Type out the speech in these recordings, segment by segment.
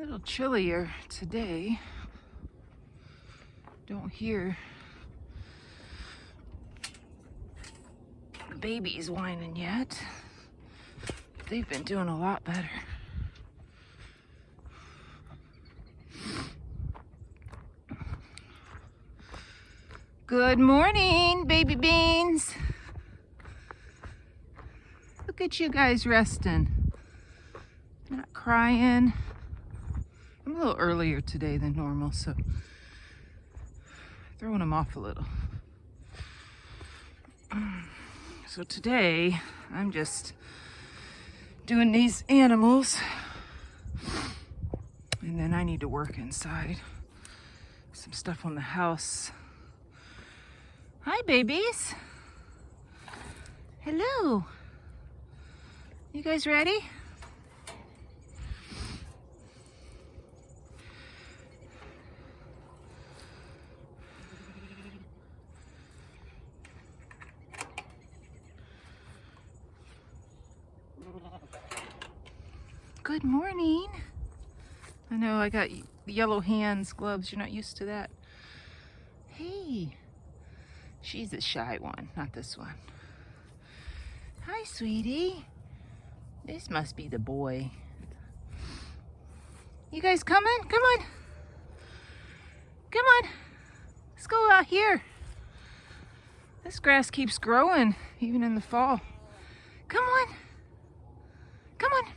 A little chillier today. Don't hear the babies whining yet. They've been doing a lot better. Good morning, baby beans. Look at you guys resting. Not crying. I'm a little earlier today than normal, so throwing them off a little. So today, I'm just doing these animals, and then I need to work inside. Some stuff on the house. Hi, babies. Hello. You guys ready? Good morning. I know I got yellow hands, gloves. You're not used to that. Hey, she's the shy one, not this one. Hi, sweetie. This must be the boy. You guys coming? Come on. Come on. Let's go out here. This grass keeps growing, even in the fall. Come on. Come on.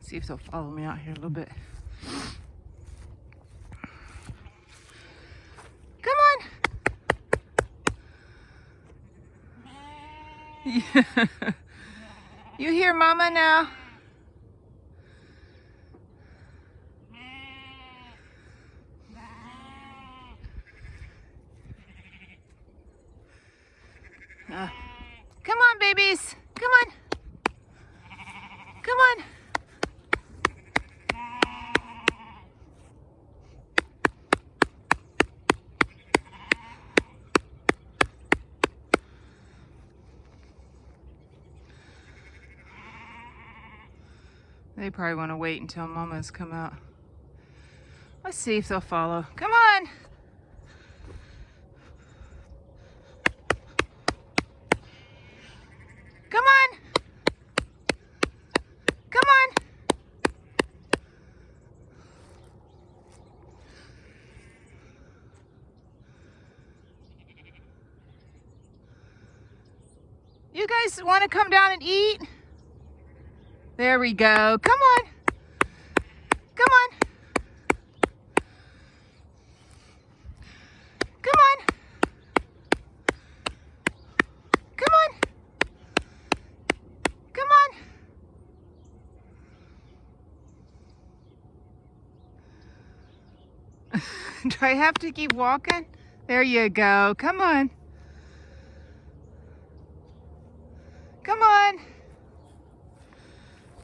See if they'll follow me out here a little bit. Come on. Yeah. You hear Mama now? Come on, babies. Come on. Come on. They probably want to wait until Mama's come out. Let's see if they'll follow. Come on! Come on! Come on! You guys want to come down and eat? There we go. Come on. Come on. Come on. Come on. Come on. Do I have to keep walking? There you go. Come on. Come on.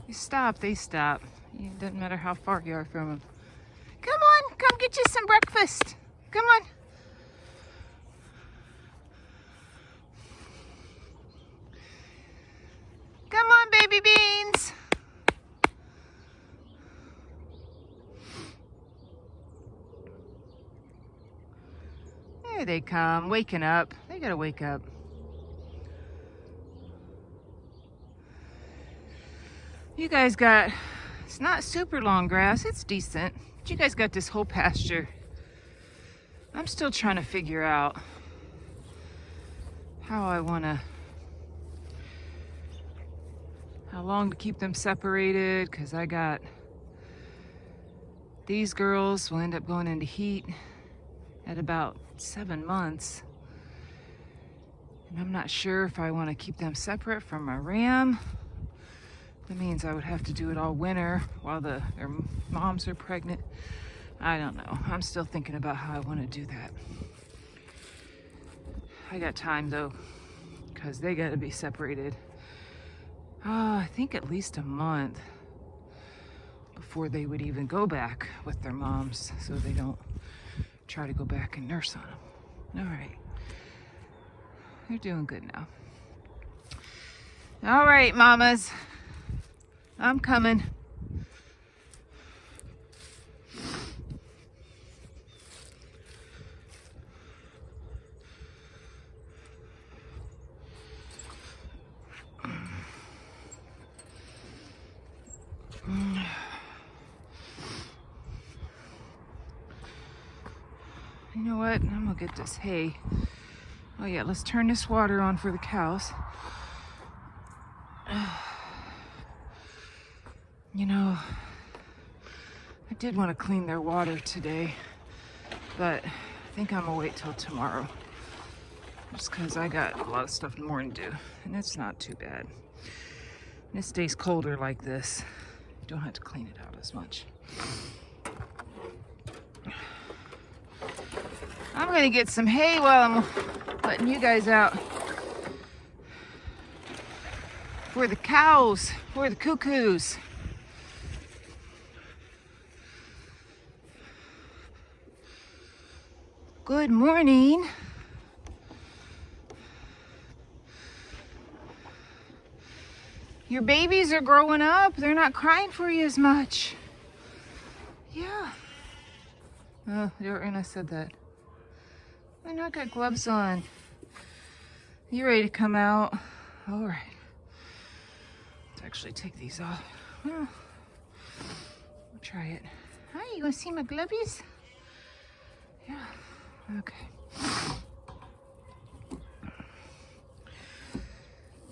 You stop, they stop. It doesn't matter how far you are from them. Come on, come get you some breakfast. Come on. Come on, baby beans. There they come, waking up. They gotta wake up. You guys got, it's not super long grass, it's decent. But you guys got this whole pasture. I'm still trying to figure out how long to keep them separated, because I got these girls will end up going into heat at about 7 months. And I'm not sure if I want to keep them separate from my ram. That means I would have to do it all winter while their moms are pregnant. I don't know. I'm still thinking about how I want to do that. I got time though, because they got to be separated. I think at least a month before they would even go back with their moms, so they don't try to go back and nurse on them. All right. They're doing good now. All right, mamas. I'm coming. You know what? I'm gonna get this hay. Oh yeah, let's turn this water on for the cows. You know, I did want to clean their water today, but I think I'm gonna wait till tomorrow. Just because I got a lot of stuff more to do, and it's not too bad. And it stays colder like this. You don't have to clean it out as much. I'm gonna get some hay while I'm letting you guys out. For the cows, for the cuckoos. Good morning. Your babies are growing up. They're not crying for you as much. Yeah. Oh, and I said that. I know I got gloves on. You ready to come out? All right. Let's actually take these off. Well, we'll try it. Hi, you want to see my glovies? Yeah. Okay.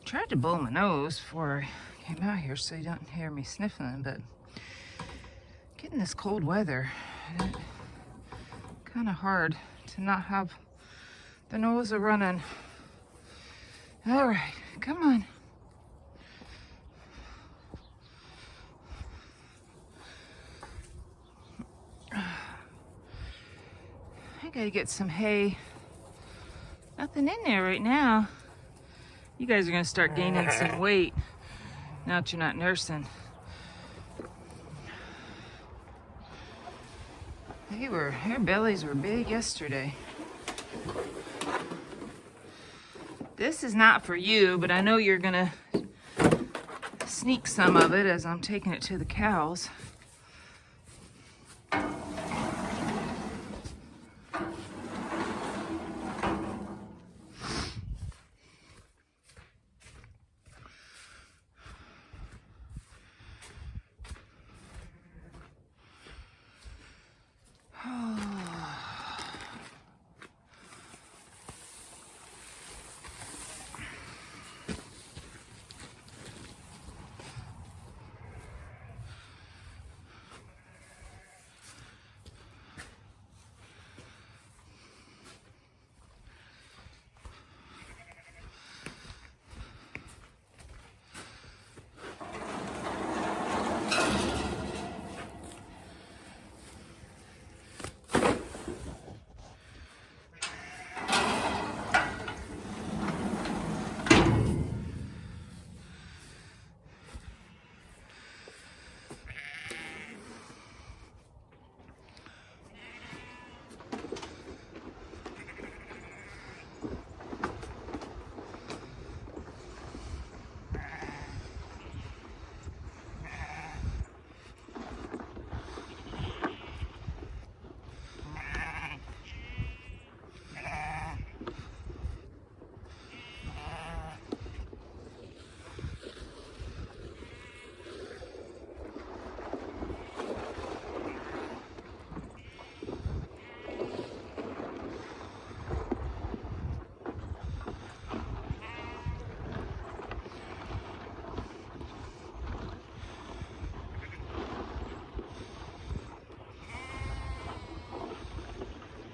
Tried to blow my nose before I came out here so you don't hear me sniffling, but getting this cold weather, kind of hard to not have the nose running. All right, come on. I gotta get some hay. Nothing in there right now. You guys are gonna start gaining some weight now that you're not nursing. Their bellies were big yesterday. This is not for you, but I know you're gonna sneak some of it as I'm taking it to the cows.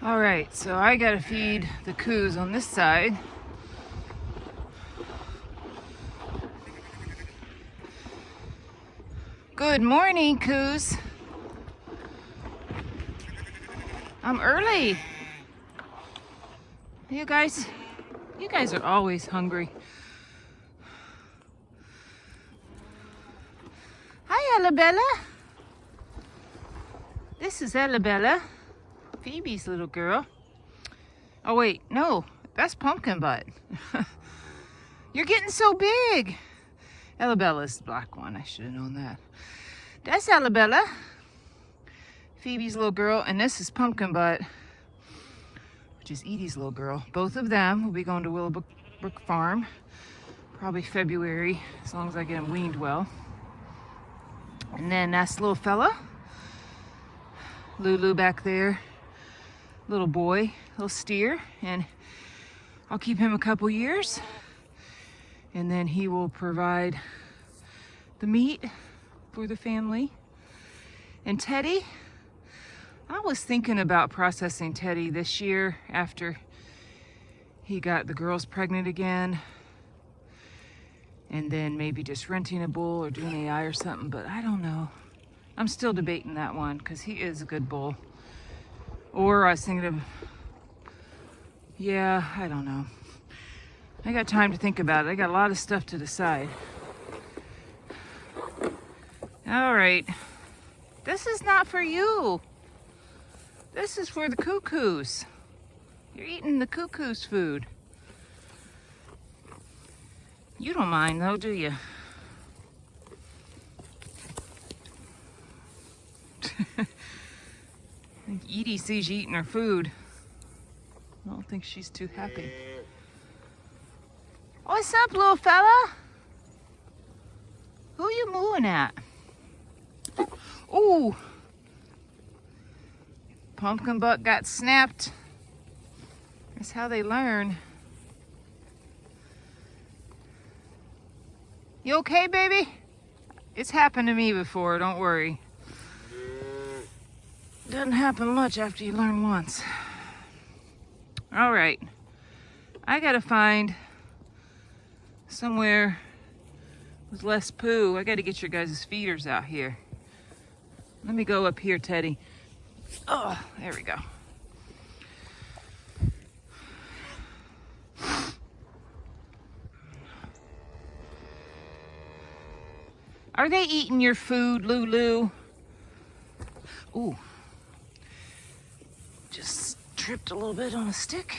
All right, so I gotta feed the coos on this side. Good morning, coos. I'm early. You guys are always hungry. Hi, Elabella. This is Elabella, Phoebe's little girl. Oh wait, no, that's PumpkinButt. You're getting so big. Elabella's the black one, I should have known that. That's Elabella, Phoebe's little girl, and this is PumpkinButt, which is Edie's little girl. Both of them will be going to Willowbrook Farm, probably February, as long as I get them weaned well. And then that's little fella, Lulu back there. little boy, little steer, and I'll keep him a couple years, and then he will provide the meat for the family. And Teddy, I was thinking about processing Teddy this year after he got the girls pregnant again, and then maybe just renting a bull or doing AI or something, but I don't know. I'm still debating that one because he is a good bull. Or I was thinking of, yeah, I don't know. I got time to think about it. I got a lot of stuff to decide. All right. This is not for you. This is for the cuckoos. You're eating the cuckoo's food. You don't mind though, do you? I think Edie sees you eating her food. I don't think she's too happy. What's up, little fella? Who you mooing at? Ooh. PumpkinButt got snapped. That's how they learn. You okay, baby? It's happened to me before, don't worry. Doesn't happen much after you learn once. All right. I gotta find somewhere with less poo. I gotta get your guys' feeders out here. Let me go up here, Teddy. Oh, there we go. Are they eating your food, Lulu? Ooh. Just tripped a little bit on a stick.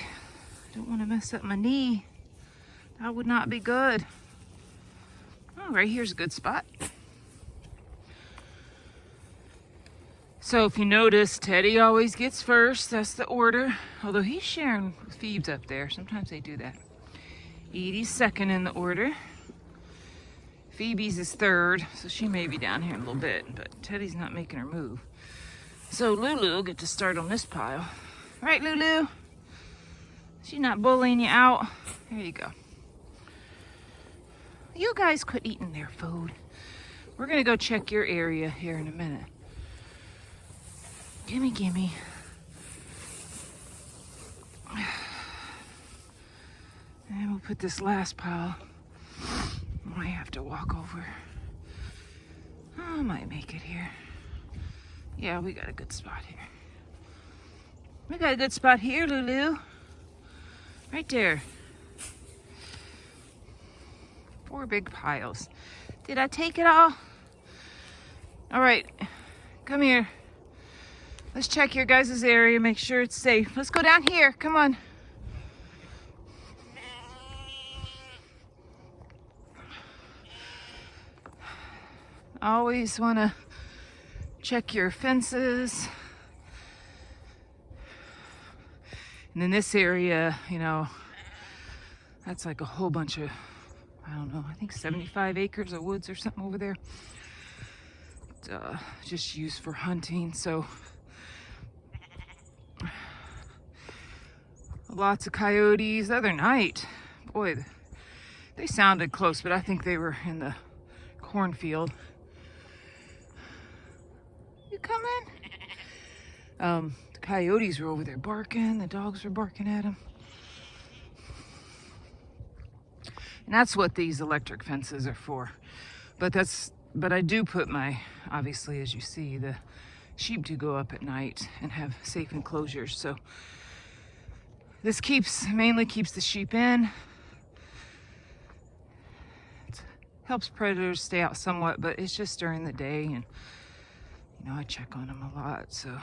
Don't want to mess up my knee. That would not be good. Oh, right here's a good spot. So if you notice, Teddy always gets first. That's the order. Although he's sharing with Phoebes up there. Sometimes they do that. Edie's second in the order. Phoebe's is third, so she may be down here in a little bit, but Teddy's not making her move. So Lulu will get to start on this pile. Right, Lulu? She's not bullying you out. There you go. You guys quit eating their food. We're gonna go check your area here in a minute. Gimme, gimme. And we'll put this last pile. I might have to walk over. I might make it here. Yeah, we got a good spot here. We got a good spot here, Lulu. Right there. 4 big piles. Did I take it all? All right, come here. Let's check your guys' area, make sure it's safe. Let's go down here, come on. Always want to check your fences. And in this area, you know, that's like a whole bunch of, I don't know, I think 75 acres of woods or something over there. Just used for hunting, so lots of coyotes. The other night, boy, they sounded close, but I think they were in the cornfield. You coming? The coyotes were over there barking. The dogs were barking at them. And that's what these electric fences are for. But I do put my, obviously, as you see, the sheep do go up at night and have safe enclosures. So this mainly keeps the sheep in. It helps predators stay out somewhat, but it's just during the day, and you know, I check on them a lot. So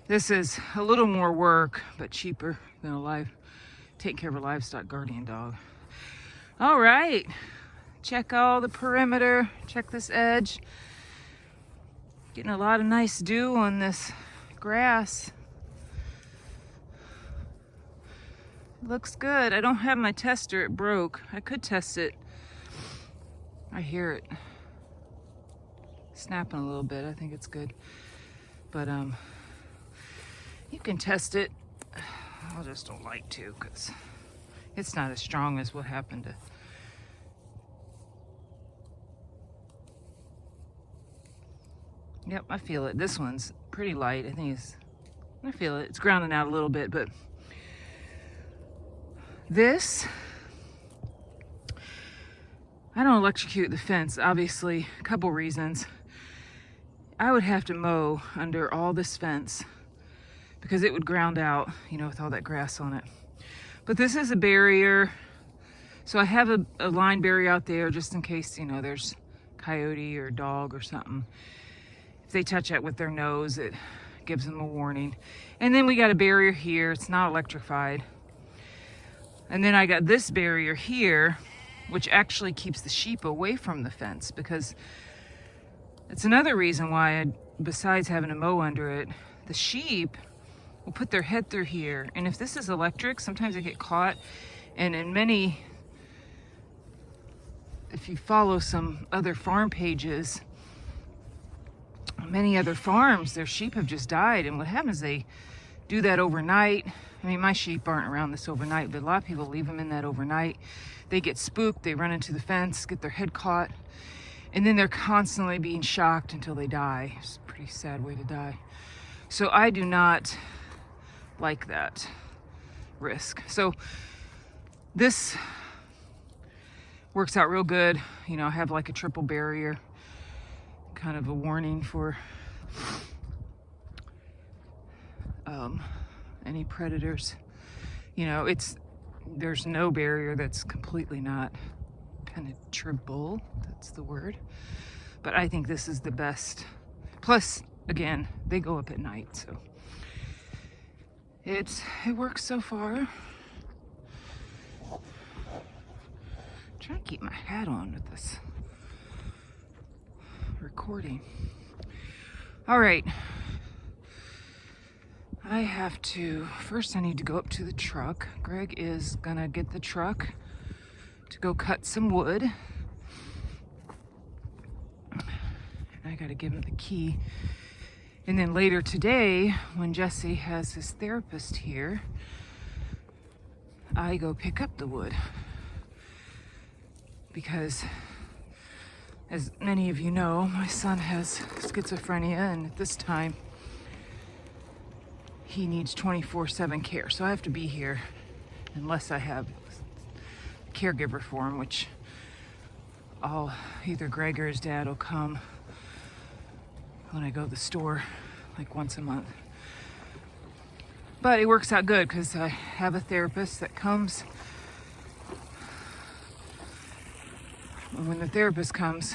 this is a little more work, but cheaper than take care of a livestock guardian dog. All right, check all the perimeter, check this edge. Getting a lot of nice dew on this grass. Looks good. I don't have my tester, it broke. I could test it. I hear it snapping a little bit. I think it's good. But You can test it. I just don't like to because it's not as strong as what happened to. Yep, I feel it. This one's pretty light. I feel it. It's grounding out a little bit, but this, I don't electrocute the fence, obviously, a couple reasons. I would have to mow under all this fence because it would ground out, you know, with all that grass on it. But this is a barrier. So I have a line barrier out there just in case, you know, there's coyote or dog or something. If they touch it with their nose, it gives them a warning. And then we got a barrier here. It's not electrified. And then I got this barrier here, which actually keeps the sheep away from the fence, because it's another reason why, besides having a mow under it, the sheep will put their head through here. And if this is electric, sometimes they get caught. And in many, if you follow some other farm pages, many other farms, their sheep have just died. And what happens, they do that overnight. I mean, my sheep aren't around this overnight, but a lot of people leave them in that overnight. They get spooked, they run into the fence, get their head caught, and then they're constantly being shocked until they die. It's a pretty sad way to die. So I do not like that risk. So this works out real good. You know, I have like a triple barrier, kind of a warning for any predators. You know, there's no barrier that's completely not penetrable. That's the word. But I think this is the best. Plus, again, they go up at night, so it works so far. I'm trying to keep my hat on with this recording. All right. First I need to go up to the truck. Greg is gonna get the truck to go cut some wood. I gotta give him the key. And then later today, when Jesse has his therapist here, I go pick up the wood. Because, as many of you know, my son has schizophrenia, and at this time, he needs 24/7 care. So I have to be here unless I have a caregiver for him, which either Greg or his dad will come when I go to the store like once a month. But it works out good because I have a therapist that comes. And when the therapist comes,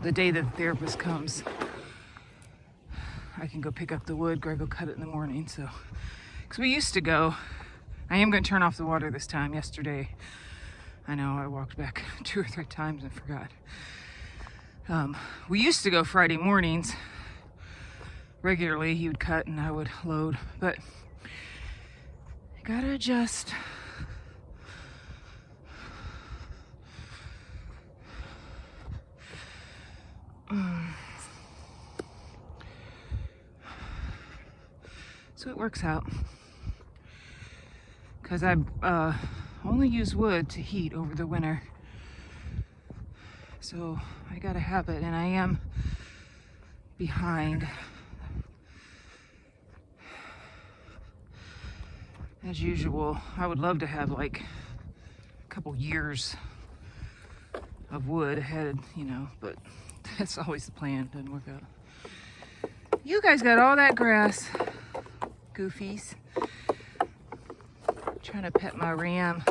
the day that the therapist comes, I can go pick up the wood. Greg will cut it in the morning. So, because we used to go, I am going to turn off the water this time. Yesterday, I know I walked back 2 or 3 times and forgot. We used to go Friday mornings regularly. He would cut and I would load, but I gotta adjust. So it works out because I only use wood to heat over the winter. So I gotta have it, and I am behind as usual. I would love to have like a couple years of wood ahead, you know, but that's always the plan. Doesn't work out. You guys got all that grass, goofies. Trying to pet my ram.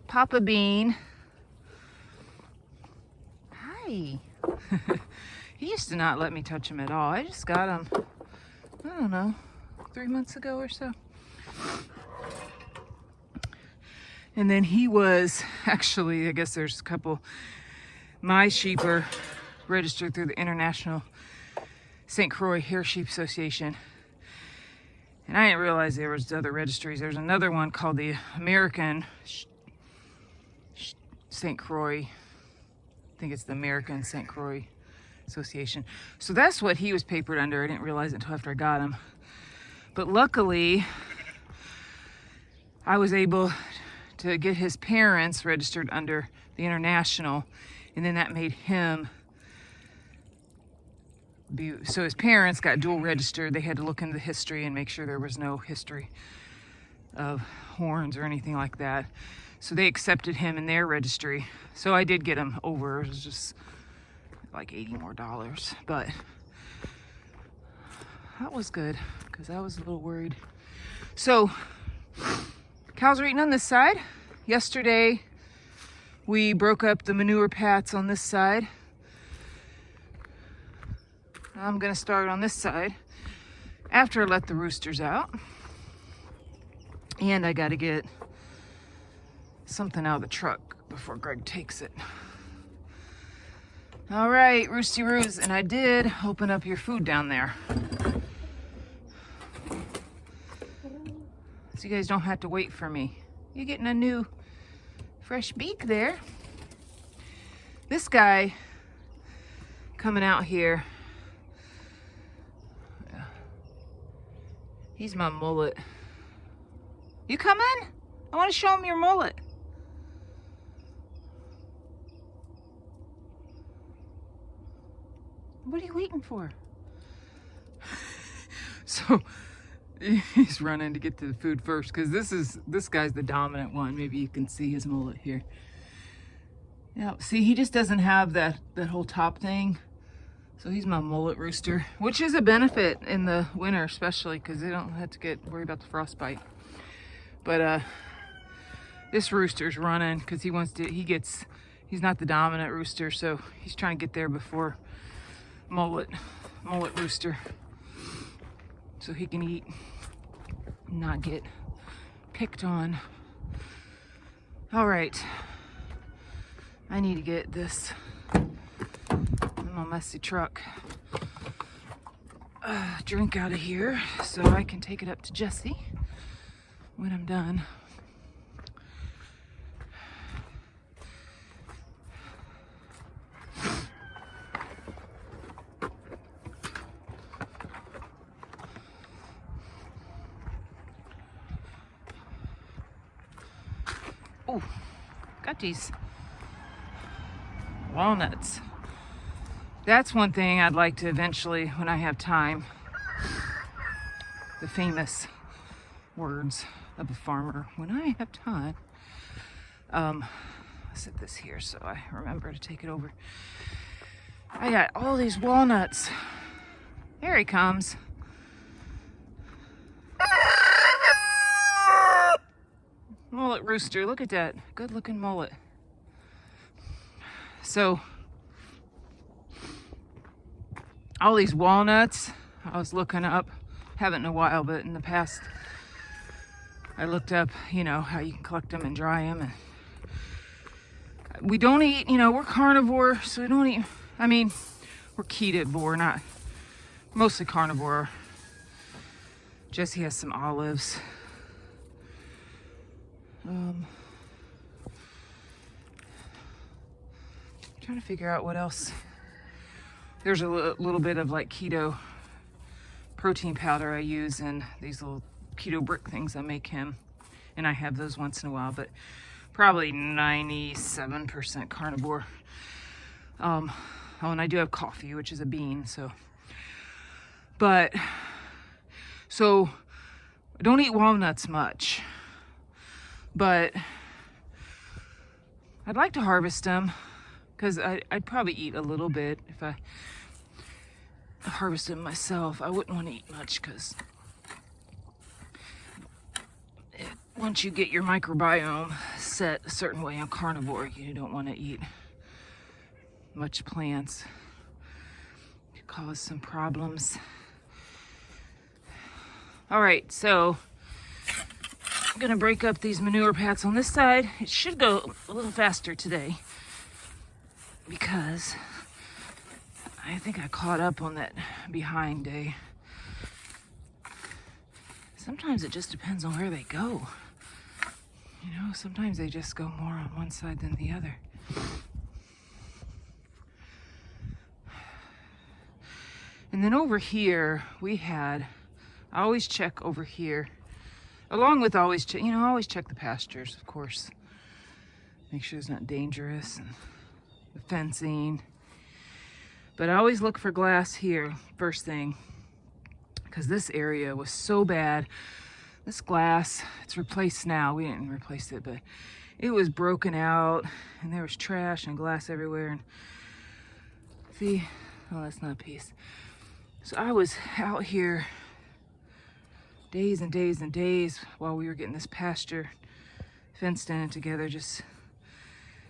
Papa Bean. Hi. He used to not let me touch him at all. I just got him, I don't know, 3 months ago or so. And then he was, actually, I guess there's a couple, my sheep are registered through the International St. Croix Hair Sheep Association. And I didn't realize there was other registries. There's another one called the American St. Croix. I think it's the American St. Croix Association. So that's what he was papered under. I didn't realize it until after I got him. But luckily, I was able to get his parents registered under the International, and then that made him so his parents got dual registered. They had to look into the history and make sure there was no history of horns or anything like that. So they accepted him in their registry. So I did get him over. It was just like $80 more, but that was good because I was a little worried. So cows are eating on this side. Yesterday we broke up the manure pats on this side. I'm gonna start on this side after I let the roosters out. And I gotta get something out of the truck before Greg takes it. All right, Roosty Roos, and I did open up your food down there. So you guys don't have to wait for me. You're getting a new fresh beak there. This guy coming out here, he's my mullet. You coming? I want to show him your mullet. What are you waiting for? So he's running to get to the food first because this guy's the dominant one. Maybe you can see his mullet here. Yeah, see, he just doesn't have that whole top thing. So he's my mullet rooster, which is a benefit in the winter, especially because they don't have to worry about the frostbite. But this rooster's running because he's not the dominant rooster, so he's trying to get there before mullet rooster, so he can eat and not get picked on. All right, I need to get this in my messy truck drink out of here so I can take it up to Jesse when I'm done. Oh, got these walnuts. That's one thing I'd like to eventually, when I have time, the famous words of a farmer, when I have time. I'll set this here so I remember to take it over. I got all these walnuts. There he comes. Mullet rooster, look at that. Good looking mullet. So, all these walnuts, I was looking up, haven't in a while, but in the past, I looked up, how you can collect them and dry them. And we don't eat, we're carnivore, so we don't eat, we're ketovore, not mostly carnivore. Jesse has some olives. Trying to figure out what else. There's a little bit of like keto protein powder I use in these little keto brick things I make him, and I have those once in a while, but probably 97% carnivore. Oh, and I do have coffee, which is a bean, so I don't eat walnuts much, but I'd like to harvest them because I'd probably eat a little bit if I harvest them myself. I wouldn't want to eat much because once you get your microbiome set a certain way on carnivore, you don't want to eat much plants. It could cause some problems. All right, so I'm gonna break up these manure pats on this side. It should go a little faster today because I think I caught up on that behind day. Sometimes it just depends on where they go. Sometimes they just go more on one side than the other. then over here, I always check over here, along with always check the pastures, of course. Make sure it's not dangerous, and the fencing. But I always look for glass here, first thing, because this area was so bad. This glass, it's replaced now. We didn't replace it, but it was broken out, and there was trash and glass everywhere. And see, oh, that's not a piece. So I was out here days and days and days while we were getting this pasture fenced in together, just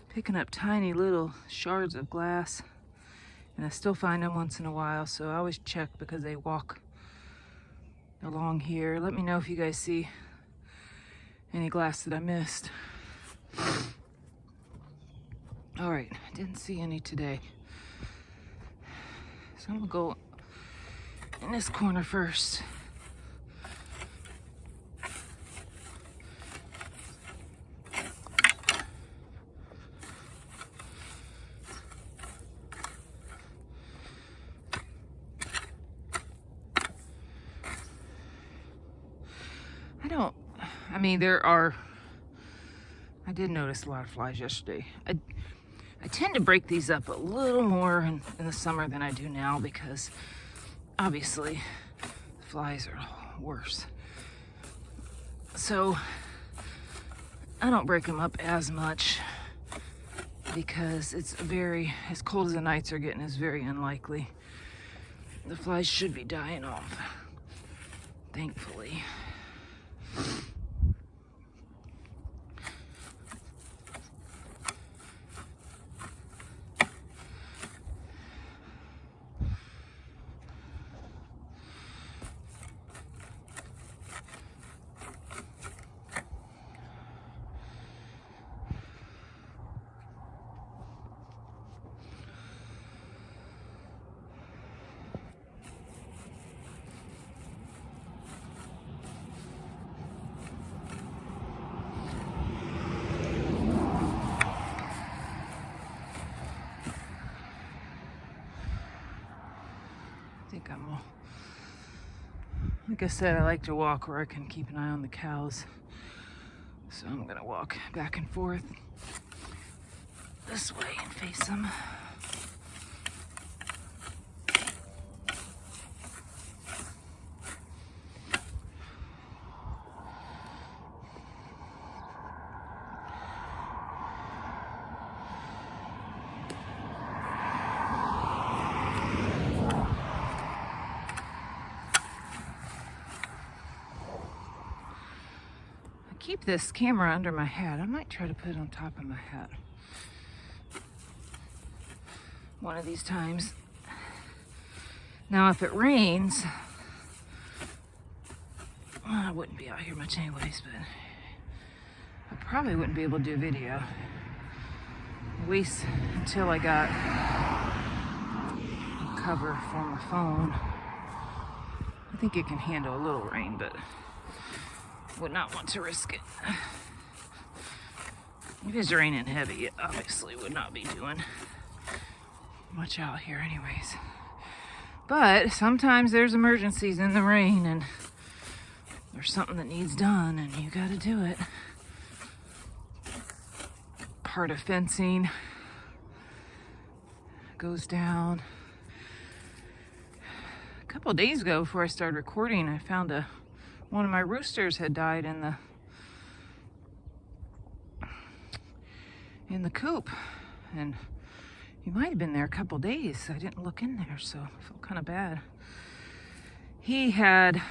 picking up tiny little shards of glass. And I still find them once in a while, so I always check because they walk along here. Let me know if you guys see any glass that I missed. All right, didn't see any today. So I'm gonna go in this corner first. I mean, I did notice a lot of flies yesterday. I tend to break these up a little more in the summer than I do now because obviously the flies are worse. So I don't break them up as much because it's as cold as the nights are getting, it's very unlikely. The flies should be dying off, thankfully. Like I said, I like to walk where I can keep an eye on the cows. So I'm gonna walk back and forth this way and face them. Keep this camera under my hat. I might try to put it on top of my hat one of these times. Now, if it rains, well, I wouldn't be out here much anyways, but I probably wouldn't be able to do video. At least until I got a cover for my phone. I think it can handle a little rain, but would not want to risk it. If it's raining heavy, it obviously would not be doing much out here anyways. But sometimes there's emergencies in the rain and there's something that needs done and you gotta do it. Part of fencing goes down. A couple of days ago before I started recording, I found one of my roosters had died in the coop, and he might have been there a couple days. I didn't look in there, so I felt kind of bad. He had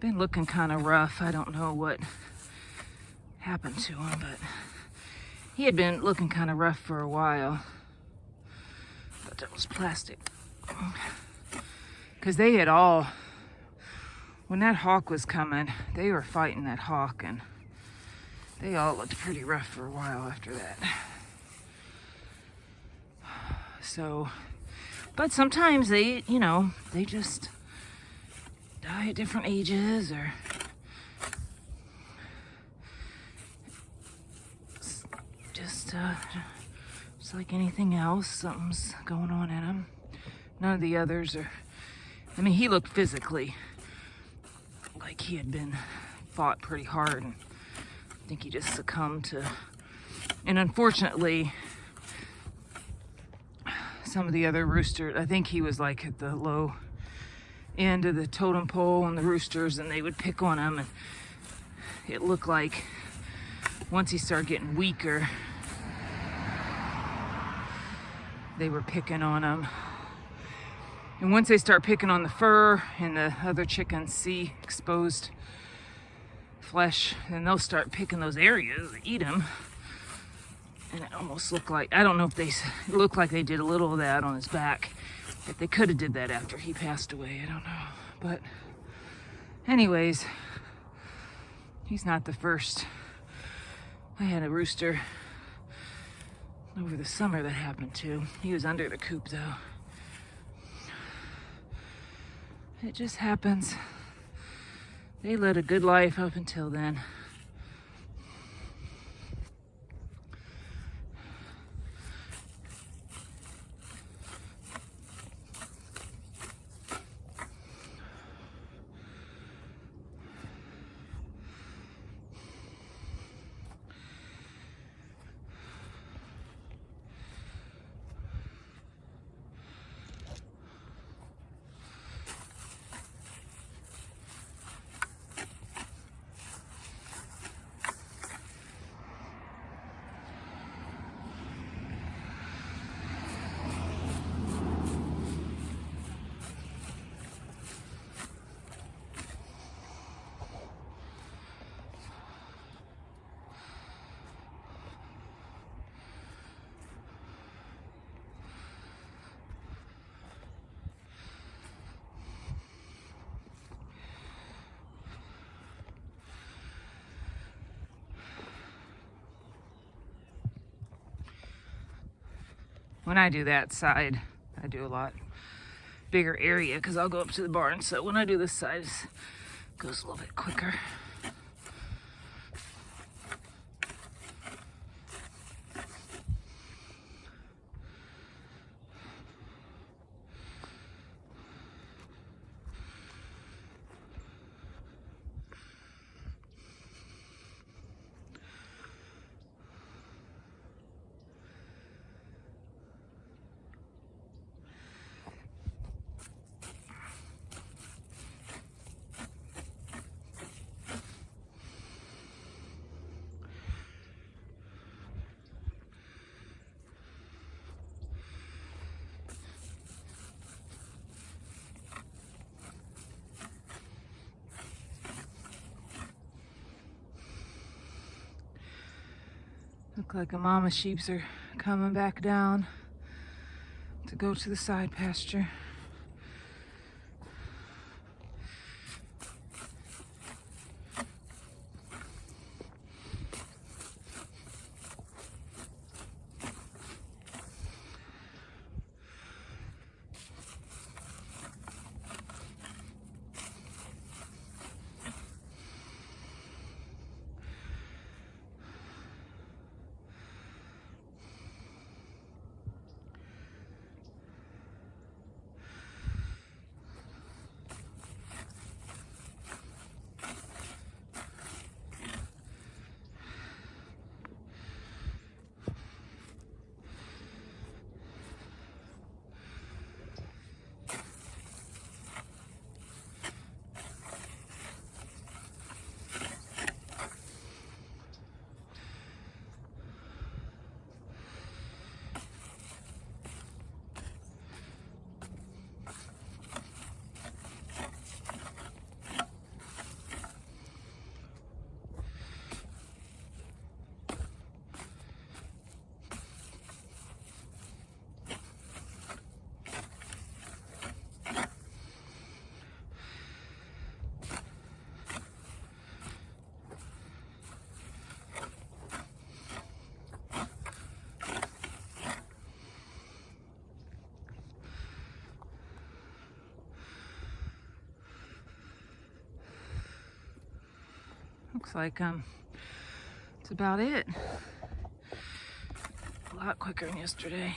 been looking kind of rough. I don't know what happened to him, but he had been looking kind of rough for a while. But that was plastic. Because they had all, when that hawk was coming, they were fighting that hawk, and they all looked pretty rough for a while after that. So, but sometimes they, they just die at different ages, or just like anything else, something's going on in them. None of the others are, I mean, he looked physically like he had been fought pretty hard, and I think he just succumbed to, and unfortunately, some of the other roosters, I think he was like at the low end of the totem pole and the roosters, and they would pick on him, and it looked like once he started getting weaker, they were picking on him. And once they start picking on the fur and the other chickens see exposed flesh, then they'll start picking those areas, eat them. And it almost looked like, I don't know if it looked like they did a little of that on his back. If they could have did that after he passed away, I don't know. But anyways, he's not the first. I had a rooster over the summer that happened to. He was under the coop though. It just happens. They led a good life up until then. When I do that side, I do a lot bigger area because I'll go up to the barn. So when I do this side, it goes a little bit quicker. Look like a mama sheeps are coming back down to go to the side pasture. Looks like it's about it. A lot quicker than yesterday.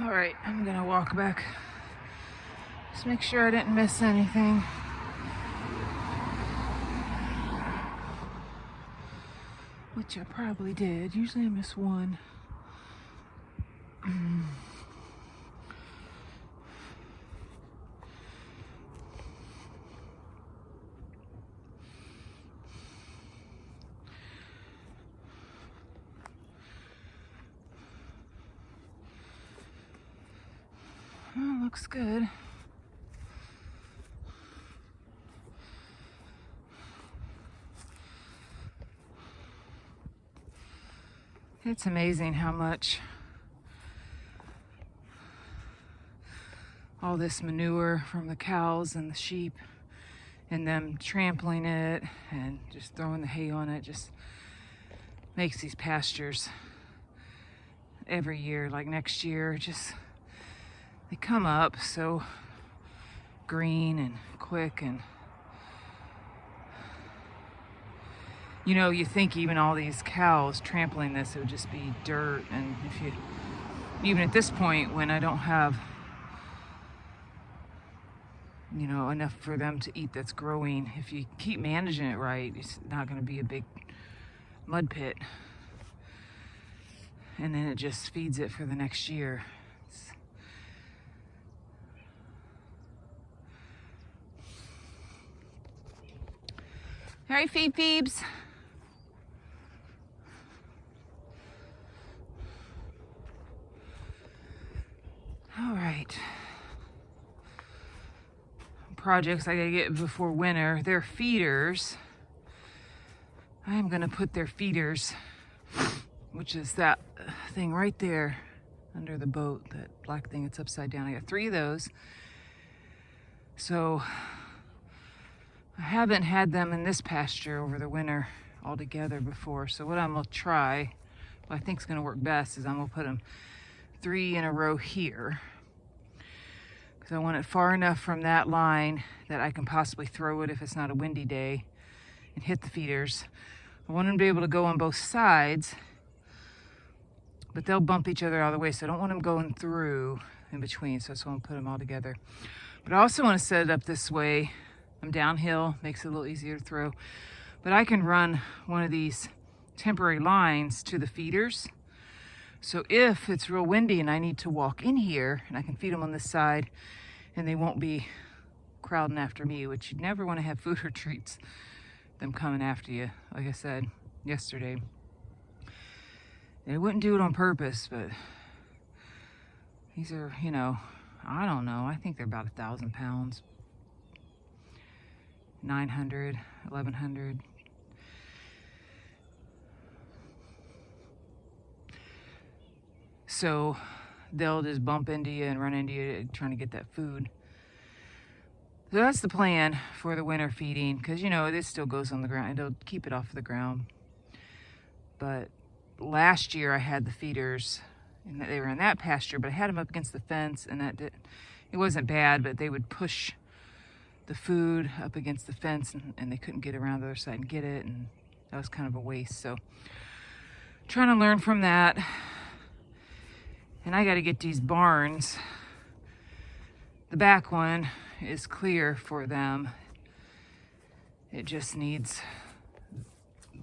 All right, I'm gonna walk back. Just make sure I didn't miss anything. Which I probably did. Usually I miss one. Oh, looks good. It's amazing how much all this manure from the cows and the sheep and them trampling it and just throwing the hay on it just makes these pastures every year, like next year, just they come up so green and quick. And you know, you think even all these cows trampling this, it would just be dirt. And if you, even at this point when I don't have, you know, enough for them to eat that's growing, if you keep managing it right, it's not going to be a big mud pit. And then it just feeds it for the next year. All right, Phoebes. All right. Projects I gotta get before winter. Their feeders. I am gonna put their feeders, which is that thing right there under the boat, that black thing that's upside down. I got 3 of those. So I haven't had them in this pasture over the winter all together before. So what I'm gonna try, what I think is gonna work best, is I'm gonna put them 3 in a row here. Because I want it far enough from that line that I can possibly throw it if it's not a windy day and hit the feeders. I want them to be able to go on both sides, but they'll bump each other out of the way, so I don't want them going through in between, so that's why I'm put them all together. But I also want to set it up this way. I'm downhill, makes it a little easier to throw. But I can run one of these temporary lines to the feeders. So if it's real windy and I need to walk in here, and I can feed them on this side, and they won't be crowding after me, which you'd never want to have food or treats, them coming after you, like I said yesterday. They wouldn't do it on purpose, but these are, you know, I don't know, I think they're about 1,000 pounds. 900, 1,100. So they'll just bump into you and run into you trying to get that food. So that's the plan for the winter feeding, because, you know, this still goes on the ground. It'll keep it off the ground. But last year I had the feeders, and they were in that pasture, but I had them up against the fence, and it wasn't bad, but they would push the food up against the fence, and they couldn't get around the other side and get it, and that was kind of a waste. So trying to learn from that. And I got to get these barns. The back one is clear for them. It just needs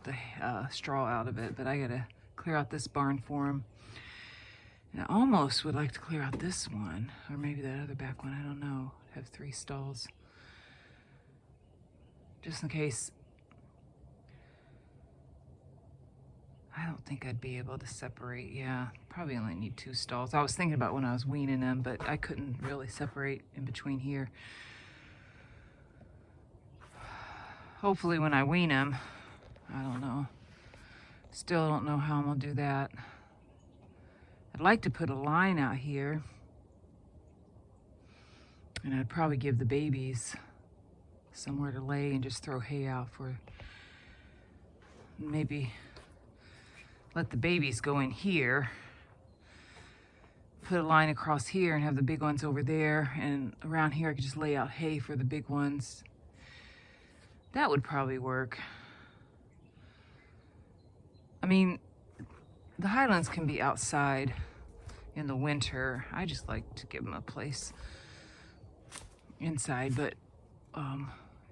the straw out of it, but I got to clear out this barn for them. And I almost would like to clear out this one, or maybe that other back one, I don't know. Have 3 stalls. Just in case. I don't think I'd be able to separate. Yeah, probably only need 2 stalls. I was thinking about when I was weaning them, but I couldn't really separate in between here. Hopefully when I wean them, I don't know. Still don't know how I'm gonna do that. I'd like to put a line out here, and I'd probably give the babies somewhere to lay and just throw hay out for, maybe let the babies go in here, put a line across here and have the big ones over there, and around here I could just lay out hay for the big ones. That would probably work. I mean, the Highlands can be outside in the winter. I just like to give them a place inside, but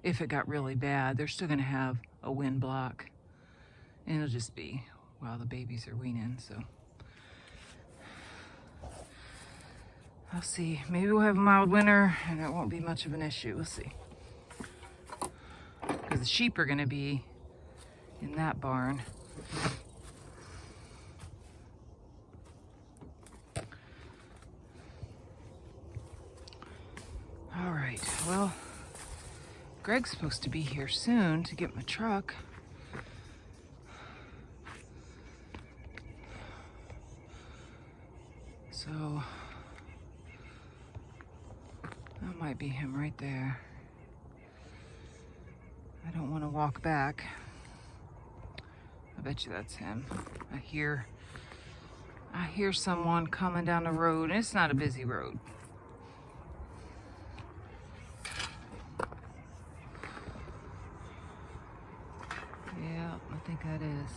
if it got really bad, they're still gonna have a wind block, and it'll just be while the babies are weaning. So I'll see. Maybe we'll have a mild winter and it won't be much of an issue. We'll see. Because the sheep are gonna be in that barn. All right, well, Greg's supposed to be here soon to get my truck. So that might be him right there. I don't want to walk back. I bet you that's him. I hear someone coming down the road, and it's not a busy road. Yeah, I think that is.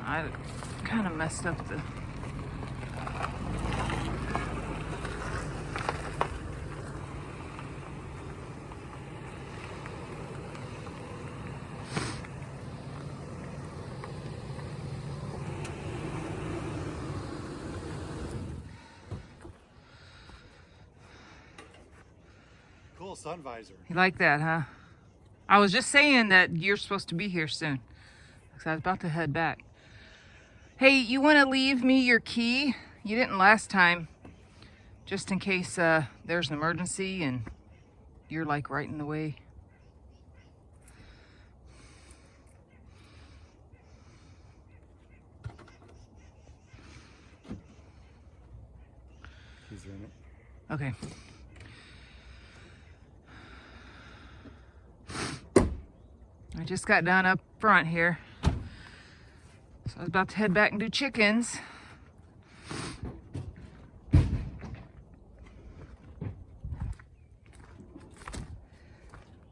I kind of messed up the cool sun visor. You like that, huh? I was just saying that you're supposed to be here soon, because I was about to head back. Hey, you want to leave me your key? You didn't last time, just in case there's an emergency and you're like right in the way. Keys are in it. Okay. I just got done up front here. So I was about to head back and do chickens.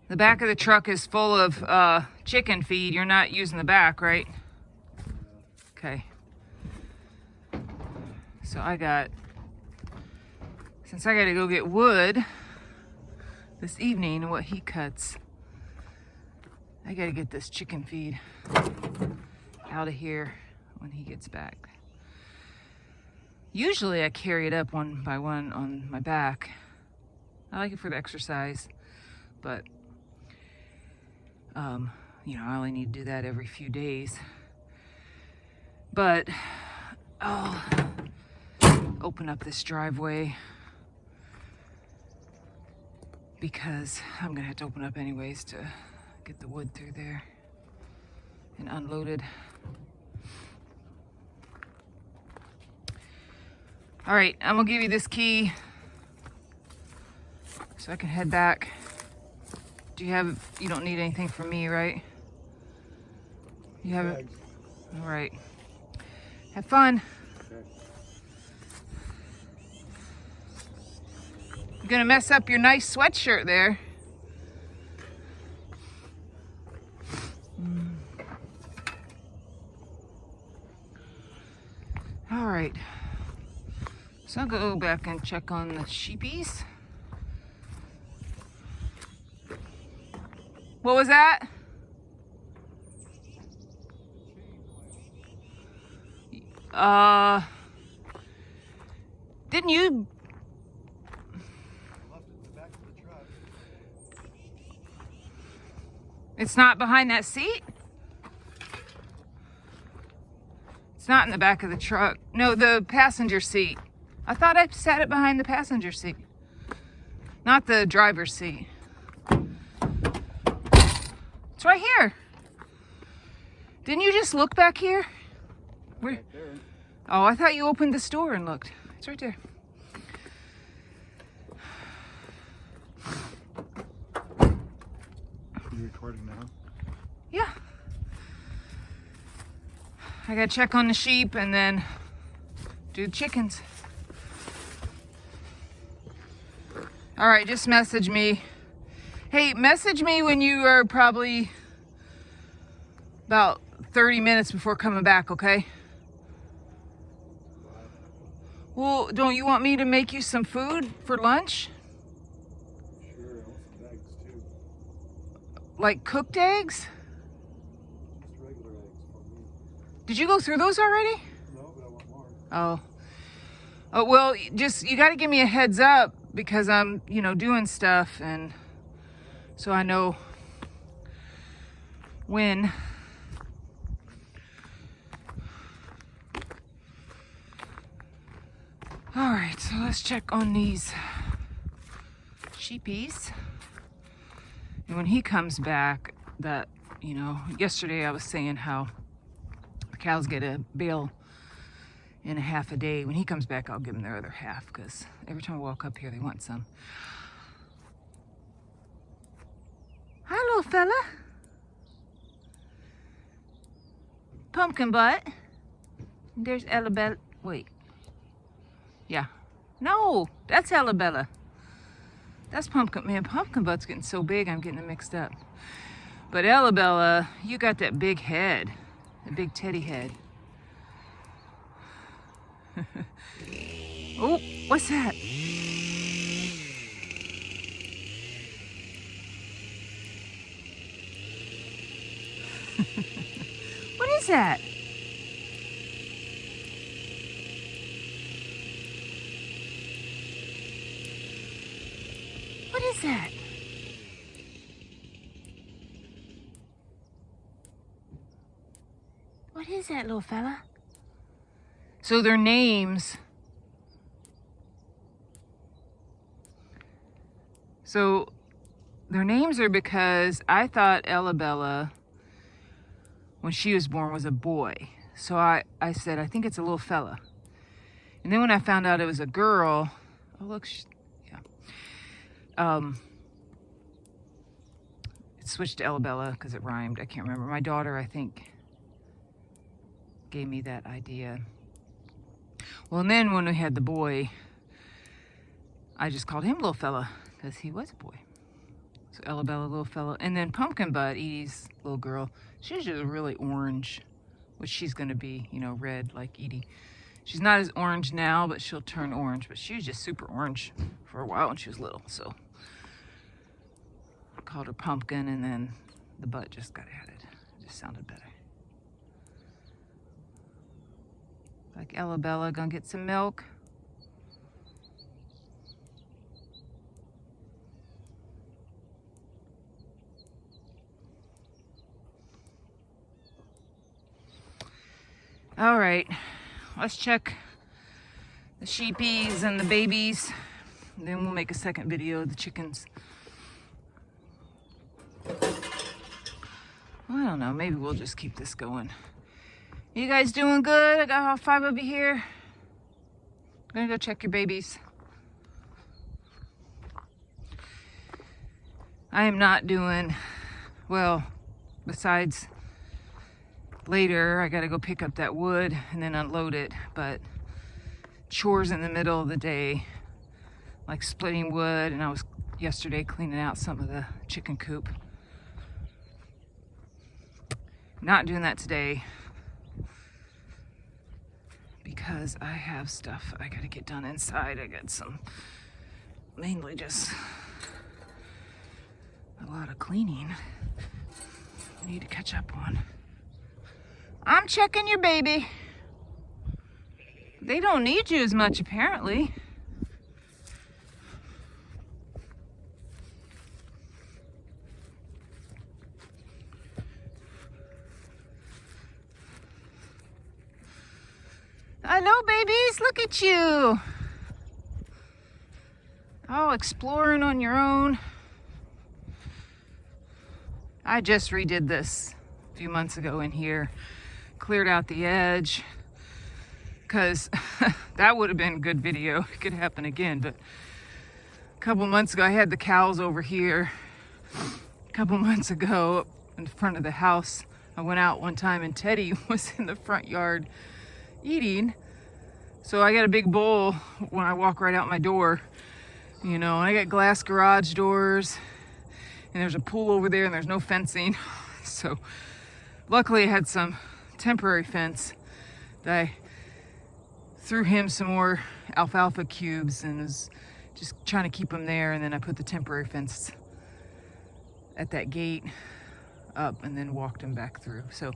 The back of the truck is full of chicken feed. You're not using the back, right? Okay. So since I gotta go get wood this evening, what he cuts, I gotta get this chicken feed out of here when he gets back. Usually I carry it up one by one on my back. I like it for the exercise, but you know, I only need to do that every few days. But I'll open up this driveway because I'm gonna have to open up anyways to get the wood through there and unload it. All right, I'm gonna give you this key so I can head back. You don't need anything from me, right? You have it? All right. Have fun. Okay. You're gonna mess up your nice sweatshirt there. All right. So I'll go back and check on the sheepies. What was that? Didn't you? Left it in the back of the truck. It's not behind that seat? It's not in the back of the truck. No, the passenger seat. I thought I sat it behind the passenger seat, not the driver's seat. It's right here. Didn't you just look back here? Where? Right there. Oh, I thought you opened the store and looked. It's right there. You recording now? Yeah. I gotta check on the sheep and then do the chickens. All right, just message me. Hey, message me when you are probably about 30 minutes before coming back, okay? Well, don't you want me to make you some food for lunch? Sure, I want some eggs too. Like cooked eggs? Just regular eggs for me. Did you go through those already? No, but I want more. Oh. Oh, well, just, you got to give me a heads up because I'm, doing stuff, and so I know when. All right, so let's check on these sheepies. And when he comes back, that, yesterday I was saying how the cows get a bale and a half a day. When he comes back, I'll give him their other half because every time I walk up here, they want some. Hi, little fella. PumpkinButt. There's Ellabella. Wait. Yeah. No, that's Ellabella. That's Pumpkin. Man, PumpkinButt's getting so big, I'm getting it mixed up. But Ellabella, you got that big head. That big teddy head. Oh, what's that? What is that? What is that? What is that, little fella? So their names. So their names are because I thought Ellabella, when she was born, was a boy. So I said, I think it's a little fella. And then when I found out it was a girl, oh look, it switched to Ellabella because it rhymed. I can't remember. My daughter, I think, gave me that idea. Well, and then when we had the boy, I just called him little fella because he was a boy. So Ellabella, little fella. And then PumpkinButt, Edie's little girl, she's just really orange, which she's going to be, red like Edie. She's not as orange now, but she'll turn orange. But she was just super orange for a while when she was little. So I called her Pumpkin, and then the butt just got added. It just sounded better. Like Ellabella, gonna get some milk. All right, let's check the sheepies and the babies. And then we'll make a second video of the chickens. Well, I don't know, maybe we'll just keep this going. You guys doing good? I got all 5 of you here. I'm gonna go check your babies. I am not doing well, besides later I gotta go pick up that wood and then unload it, but chores in the middle of the day, like splitting wood, and I was yesterday cleaning out some of the chicken coop. Not doing that today because I have stuff I gotta get done inside. I got some, mainly just a lot of cleaning I need to catch up on. I'm checking your baby. They don't need you as much, apparently. Hello, babies. Look at you. Oh, exploring on your own. I just redid this a few months ago in here. Cleared out the edge. Because that would have been a good video. It could happen again. But a couple months ago, I had the cows over here. A couple months ago, in front of the house, I went out one time and Teddy was in the front yard eating. So I got a big bowl when I walk right out my door, you know, and I got glass garage doors and there's a pool over there and there's no fencing. So luckily I had some temporary fence that I threw him some more alfalfa cubes and was just trying to keep him there, and then I put the temporary fence at that gate up and then walked him back through. So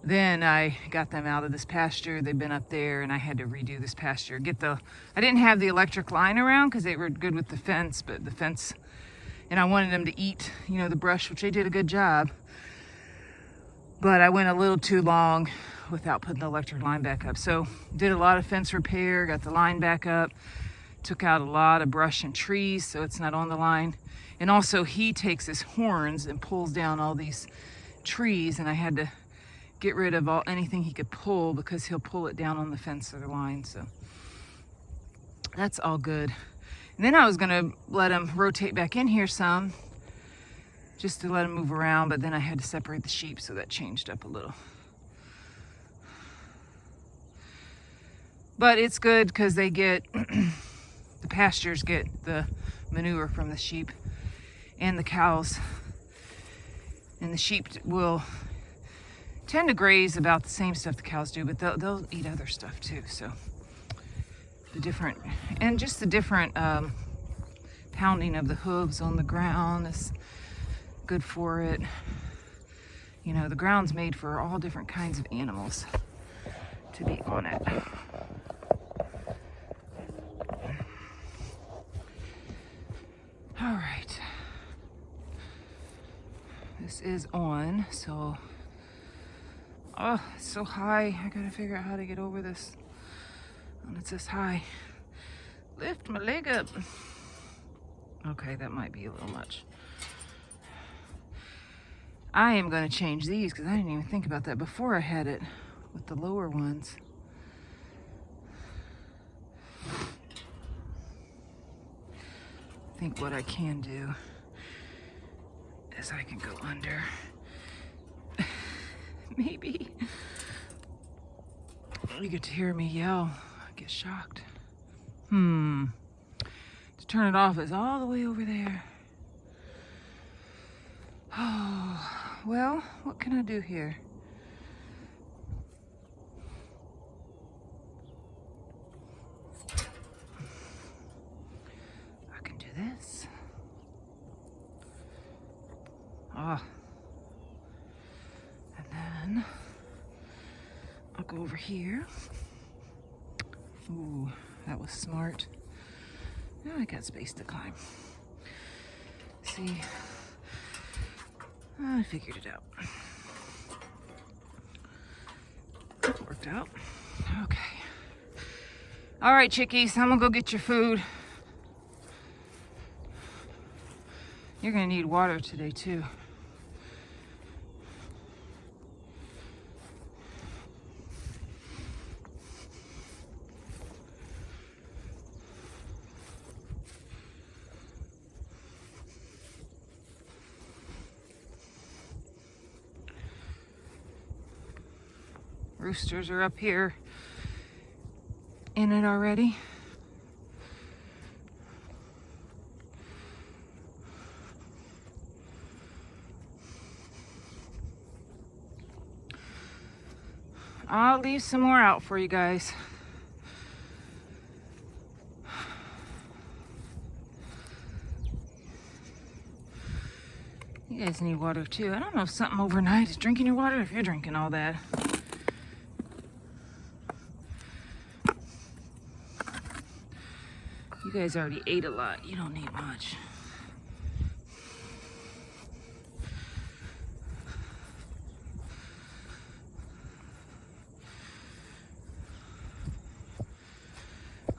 then I got them out of this pasture. They've been up there and I had to redo this pasture. I didn't have the electric line around because they were good with the fence, but the fence, and I wanted them to eat, you know, the brush, which they did a good job. But I went a little too long without putting the electric line back up. So did a lot of fence repair, got the line back up, took out a lot of brush and trees so it's not on the line. And also he takes his horns and pulls down all these trees, and I had to get rid of anything he could pull because he'll pull it down on the fence or the line. So that's all good. And then I was gonna let him rotate back in here some, just to let him move around, but then I had to separate the sheep, so that changed up a little. But it's good because they get, the pastures get the manure from the sheep and the cows. And the sheep will tend to graze about the same stuff the cows do, but they'll eat other stuff too. So the different pounding of the hooves on the ground is good for it. You know, the ground's made for all different kinds of animals to be on it. All right, this is on, so, oh, it's so high. I gotta figure out how to get over this when it's this high. Lift my leg up. Okay, that might be a little much. I am gonna change these because I didn't even think about that before I had it with the lower ones. I think what I can do is I can go under. Maybe. You get to hear me yell. I get shocked. To turn it off is all the way over there. Oh, well, what can I do here? This. And then I'll go over here. Ooh, that was smart. Now I got space to climb. See, I figured it out. It worked out. Okay. All right, chickies, I'm gonna go get your food. You're gonna need water today too. Roosters are up here in it already. I'll leave some more out for you guys. You guys need water too. I don't know if something overnight is drinking your water, if you're drinking all that. You guys already ate a lot. You don't need much.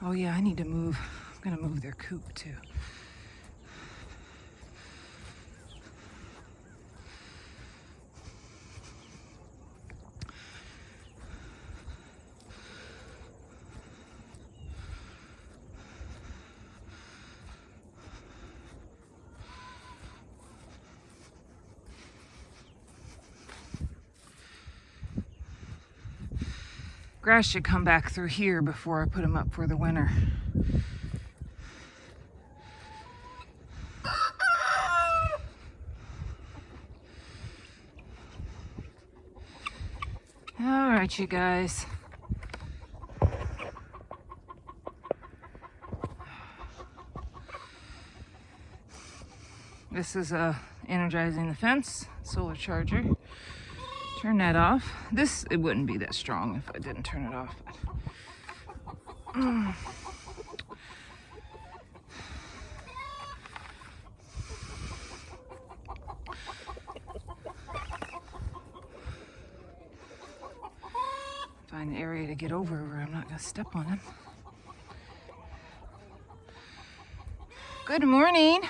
Oh yeah, I need to move. I'm gonna move their coop too. Grass should come back through here before I put them up for the winter. All right, you guys. This is energizing the fence, solar charger. Turn that off. It wouldn't be that strong if I didn't turn it off. Find an area to get over where I'm not going to step on him. Good morning.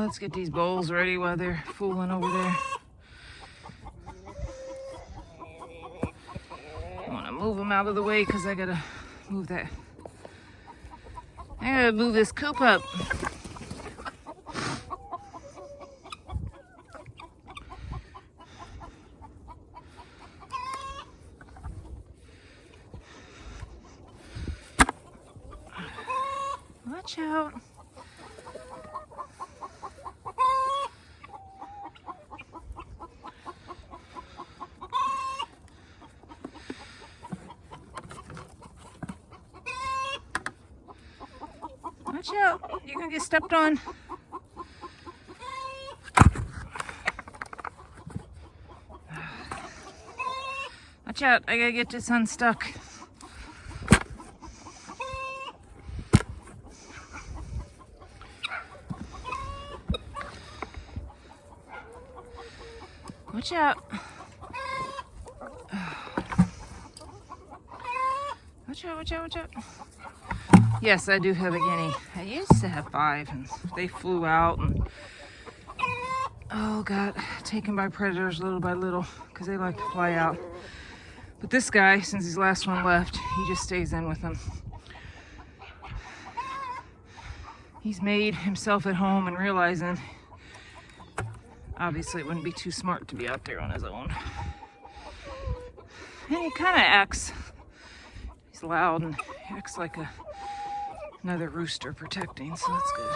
Let's get these bowls ready while they're fooling over there. I want to move them out of the way because I got to move that. I got to move this coop up. Watch out. Watch out, you're gonna get stepped on. Watch out, I gotta get this unstuck. Watch out. Watch out, watch out, watch out. Yes, I do have a guinea. I used to have 5 and they flew out and got taken by predators little by little because they like to fly out. But this guy, since his last one left, he just stays in with them. He's made himself at home and realizing obviously it wouldn't be too smart to be out there on his own. And he kind of acts, he's loud and acts like another rooster protecting, so that's good.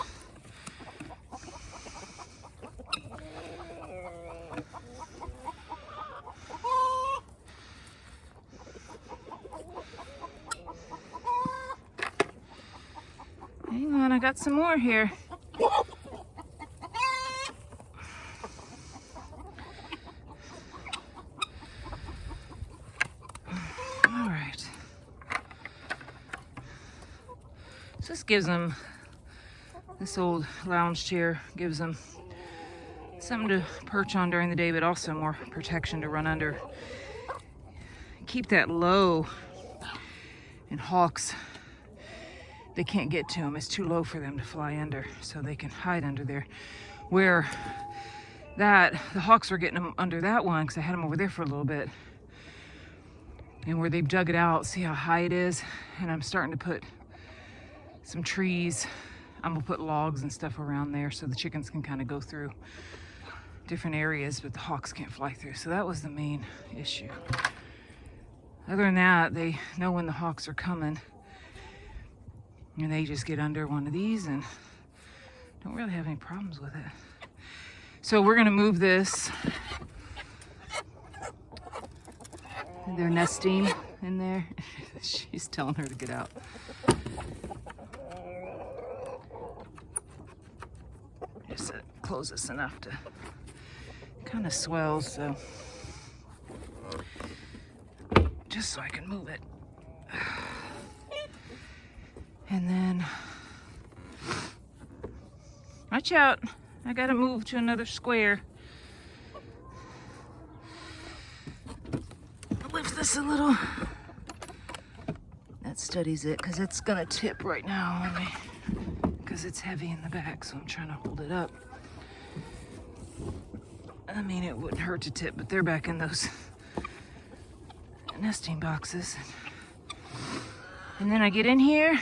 Hang on, I got some more here. All right. So this gives them, this old lounge chair gives them something to perch on during the day, but also more protection to run under. Keep that low, and hawks, they can't get to them. It's too low for them to fly under, so they can hide under there. Where the hawks were getting them under that one, because I had them over there for a little bit. And where they've dug it out, see how high it is? And I'm starting to put some trees. I'm gonna put logs and stuff around there so the chickens can kind of go through different areas, but the hawks can't fly through. So that was the main issue. Other than that, they know when the hawks are coming. And they just get under one of these and don't really have any problems with it. So we're gonna move this. They're nesting in there. She's telling her to get out. Just close this enough to kind of swell, so just so I can move it. And then, watch out, I gotta move to another square. Lift this a little. That steadies it, because it's gonna tip right now on me, because it's heavy in the back, so I'm trying to hold it up. I mean, it wouldn't hurt to tip, but they're back in those nesting boxes. And then I get in here,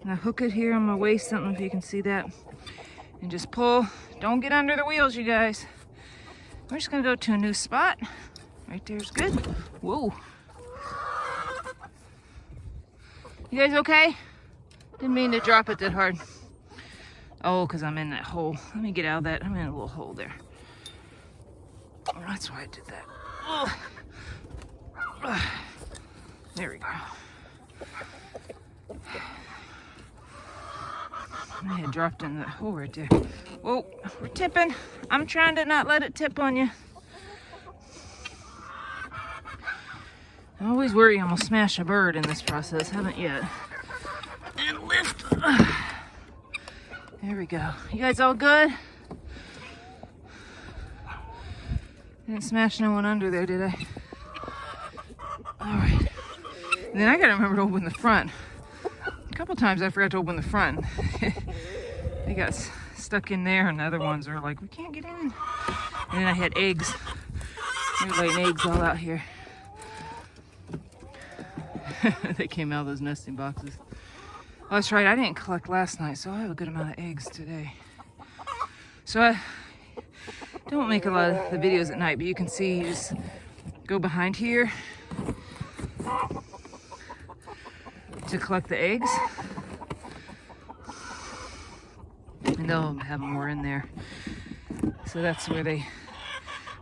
And I hook it here on my waist. I don't know if you can see that. And just pull. Don't get under the wheels, you guys. We're just gonna go to a new spot. Right there's good. Whoa. You guys okay? Didn't mean to drop it that hard. Oh, because I'm in that hole. Let me get out of that. I'm in a little hole there. Oh, that's why I did that. Ugh. There we go. I had dropped in the hole right there. Whoa, we're tipping. I'm trying to not let it tip on you. I always worry I'm gonna smash a bird in this process. Haven't yet. And lift. There we go. You guys all good? Didn't smash no one under there, did I? All right. And then I gotta remember to open the front. A couple times I forgot to open the front. They got stuck in there, and the other ones are like, we can't get in. And then I had eggs. They're laying eggs all out here. They came out of those nesting boxes. Oh, that's right, I didn't collect last night, so I have a good amount of eggs today. So I don't make a lot of the videos at night, but you can see, you just go behind here to collect the eggs. And they'll have more in there. So that's where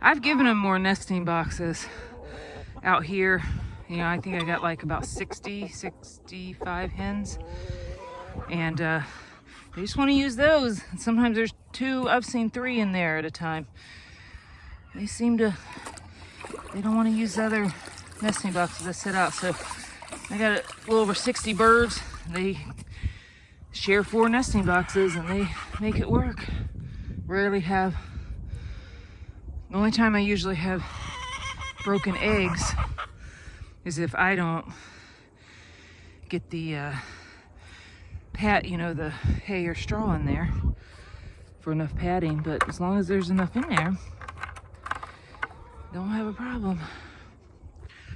I've given them more nesting boxes out here. You know, I think I got like about 60, 65 hens. And they just want to use those. And sometimes there's 2, I've seen 3 in there at a time. They don't want to use the other nesting boxes that sit out. So I got a little over 60 birds. They share 4 nesting boxes and they make it work. Rarely have, the only time I usually have broken eggs is if I don't get the the hay or straw in there for enough padding. But as long as there's enough in there, don't have a problem.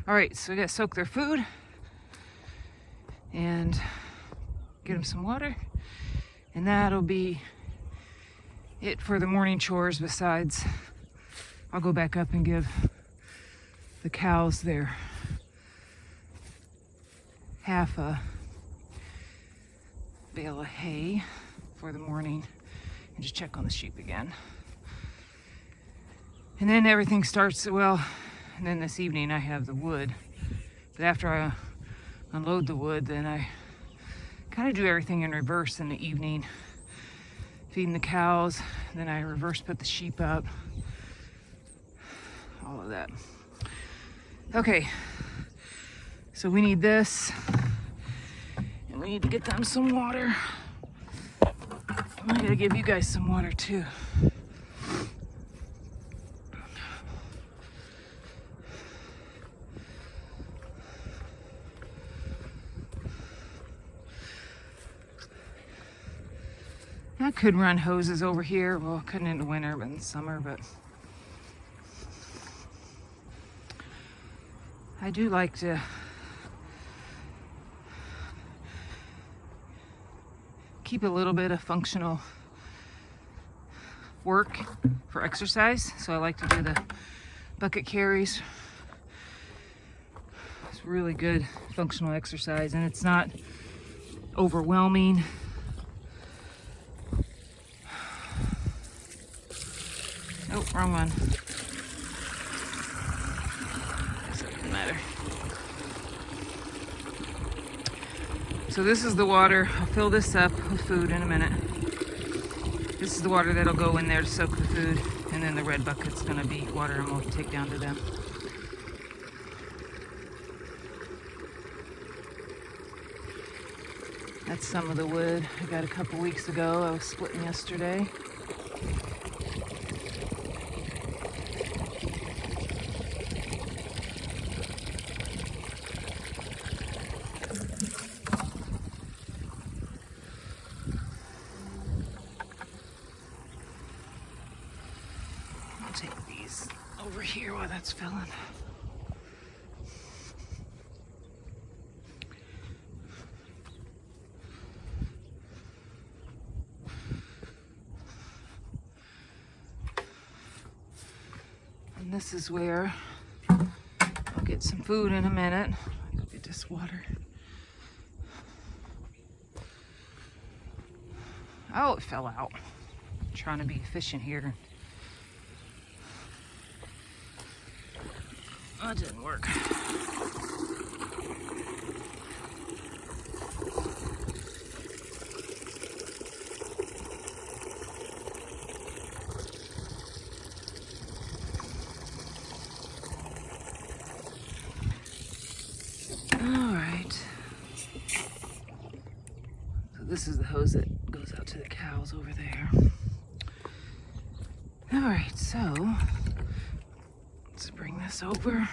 All right, so we gotta soak their food and get them some water, and that'll be it for the morning chores. Besides, I'll go back up and give the cows their half a bale of hay for the morning and just check on the sheep again. And then everything starts, well, and then this evening I have the wood. But after I unload the wood, then I kind of do everything in reverse in the evening. Feeding the cows, then I reverse put the sheep up. All of that. Okay, so we need this, and we need to get them some water. I gotta give you guys some water too. I could run hoses over here. Well, I couldn't in the winter, but in the summer, but I do like to keep a little bit of functional work for exercise. So I like to do the bucket carries. It's really good functional exercise, and it's not overwhelming. Oh, wrong one. Doesn't matter. So this is the water. I'll fill this up with food in a minute. This is the water that'll go in there to soak the food, and then the red bucket's gonna be water I'm gonna take down to them. That's some of the wood I got a couple weeks ago. I was splitting yesterday. Take these over here while that's filling. this is where I'll get some food in a minute. Go get this water. Oh, it fell out. I'm trying to be efficient here. That didn't work. This is the hose that goes out to the cows over there. All right, so let's bring this over.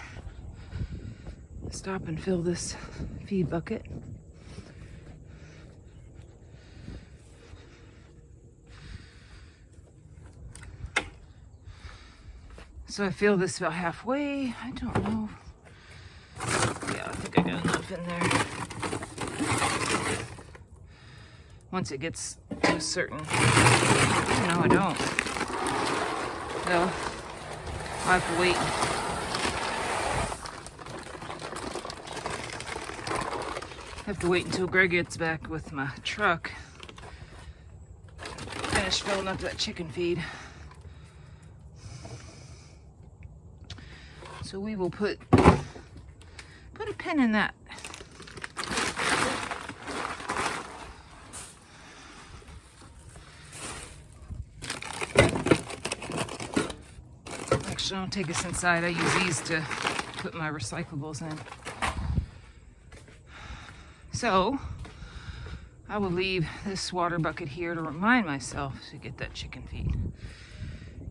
Stop and fill this feed bucket. So I fill this about halfway. I don't know. Yeah, I think I got enough in there. Once it gets to a certain, no, I don't. No, I have to wait. I have to wait until Greg gets back with my truck. Finish filling up that chicken feed. So we will put a pin in that. Actually, don't take us inside. I use these to put my recyclables in. So I will leave this water bucket here to remind myself to get that chicken feed.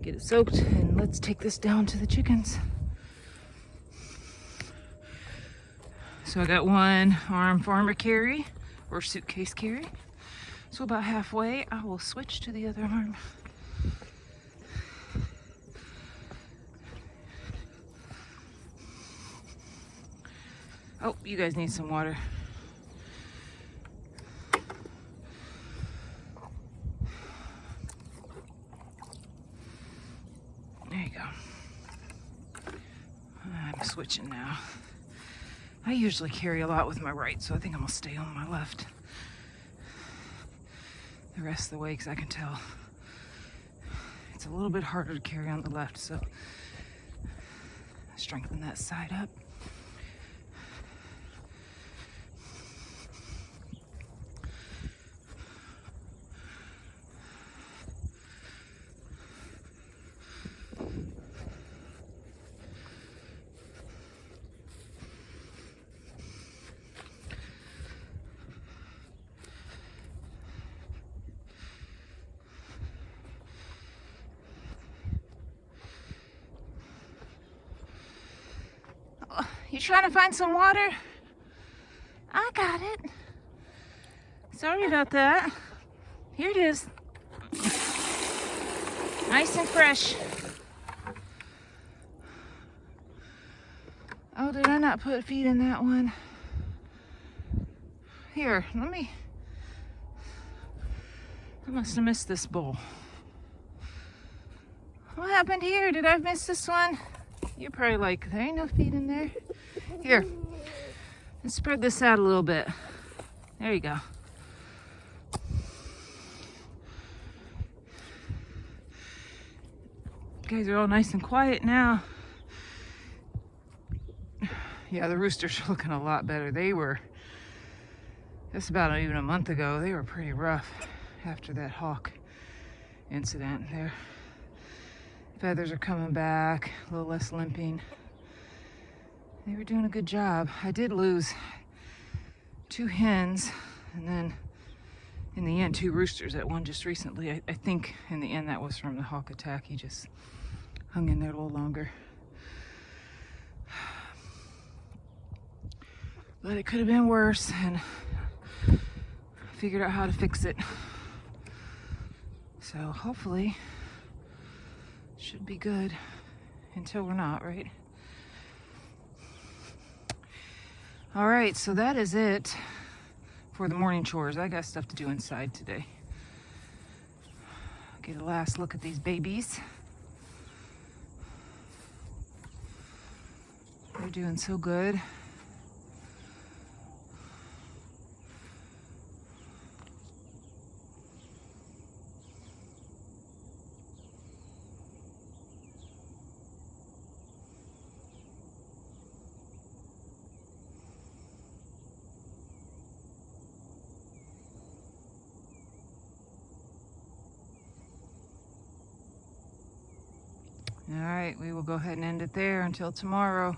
Get it soaked, and let's take this down to the chickens. So I got one arm farmer carry or suitcase carry. So about halfway, I will switch to the other arm. Oh, you guys need some water. There you go. I'm switching now. I usually carry a lot with my right, so I think I'm gonna stay on my left the rest of the way, because I can tell it's a little bit harder to carry on the left, so strengthen that side up. You trying to find some water? I got it. Sorry about that. Here it is. Nice and fresh. Oh, did I not put feed in that one? Here, I must have missed this bowl. What happened here? Did I miss this one? You're probably like, there ain't no feed in there. Here, let's spread this out a little bit. There you go. You guys are all nice and quiet now. Yeah, the roosters are looking a lot better. They were, just about even a month ago, they were pretty rough after that hawk incident there. Feathers are coming back, a little less limping. They were doing a good job. I did lose 2 hens, and then in the end 2 roosters. That one just recently. I think in the end that was from the hawk attack. He just hung in there a little longer. But it could have been worse, and I figured out how to fix it. So hopefully should be good until we're not, right? All right, so that is it for the morning chores. I got stuff to do inside today. Get a last look at these babies. They're doing so good. All right, we will go ahead and end it there until tomorrow.